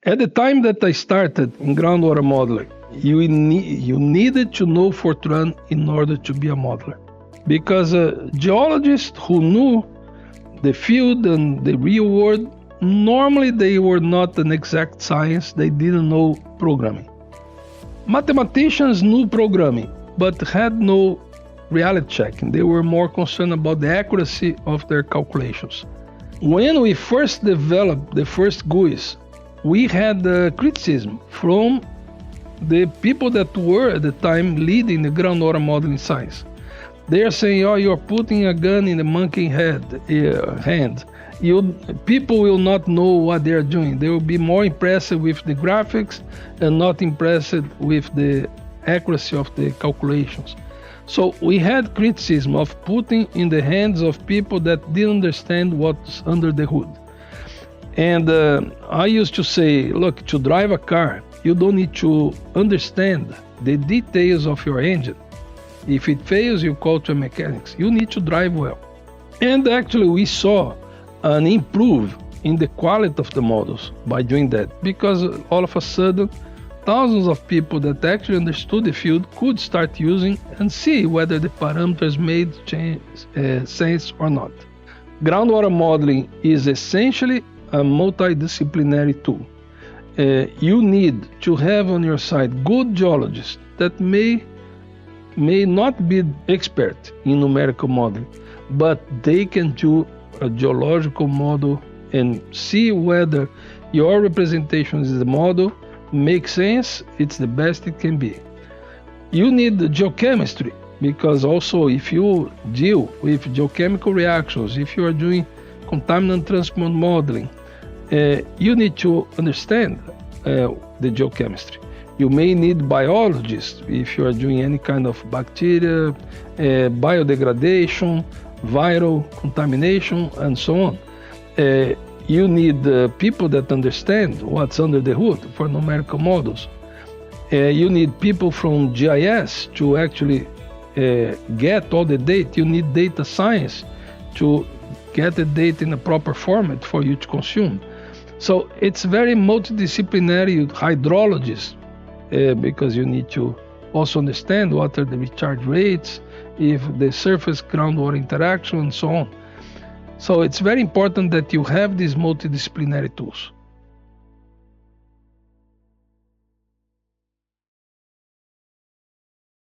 At the time that I started in groundwater modeling, you needed to know Fortran in order to be a modeler. Because geologists who knew the field and the real world, normally they were not an exact science, they didn't know programming. Mathematicians knew programming, but had no reality checking. They were more concerned about the accuracy of their calculations. When we first developed the first GUIs, we had criticism from the people that were at the time leading the groundwater modeling science. They are saying, "Oh, you're putting a gun in the monkey hand. People will not know what they are doing. They will be more impressed with the graphics and not impressed with the accuracy of the calculations." So we had criticism of putting in the hands of people that didn't understand what's under the hood. And I used to say, look, to drive a car, you don't need to understand the details of your engine. If it fails, you call to a mechanics. You need to drive well. And actually, we saw an improve in the quality of the models by doing that, because all of a sudden, thousands of people that actually understood the field could start using and see whether the parameters made sense or not. Groundwater modeling is essentially a multidisciplinary tool. You need to have on your side good geologists that may not be expert in numerical modeling, but they can do a geological model and see whether your representation is the model makes sense, it's the best it can be. You need the geochemistry, because also if you deal with geochemical reactions, if you are doing contaminant transport modeling, you need to understand the geochemistry. You may need biologists if you are doing any kind of bacteria, biodegradation, viral contamination, and so on. You need people that understand what's under the hood for numerical models. You need people from GIS to actually get all the data. You need data science to get the data in a proper format for you to consume. So it's very multidisciplinary. Hydrologists, because you need to also understand what are the recharge rates, if the surface groundwater interaction, and so on. So it's very important that you have these multidisciplinary tools.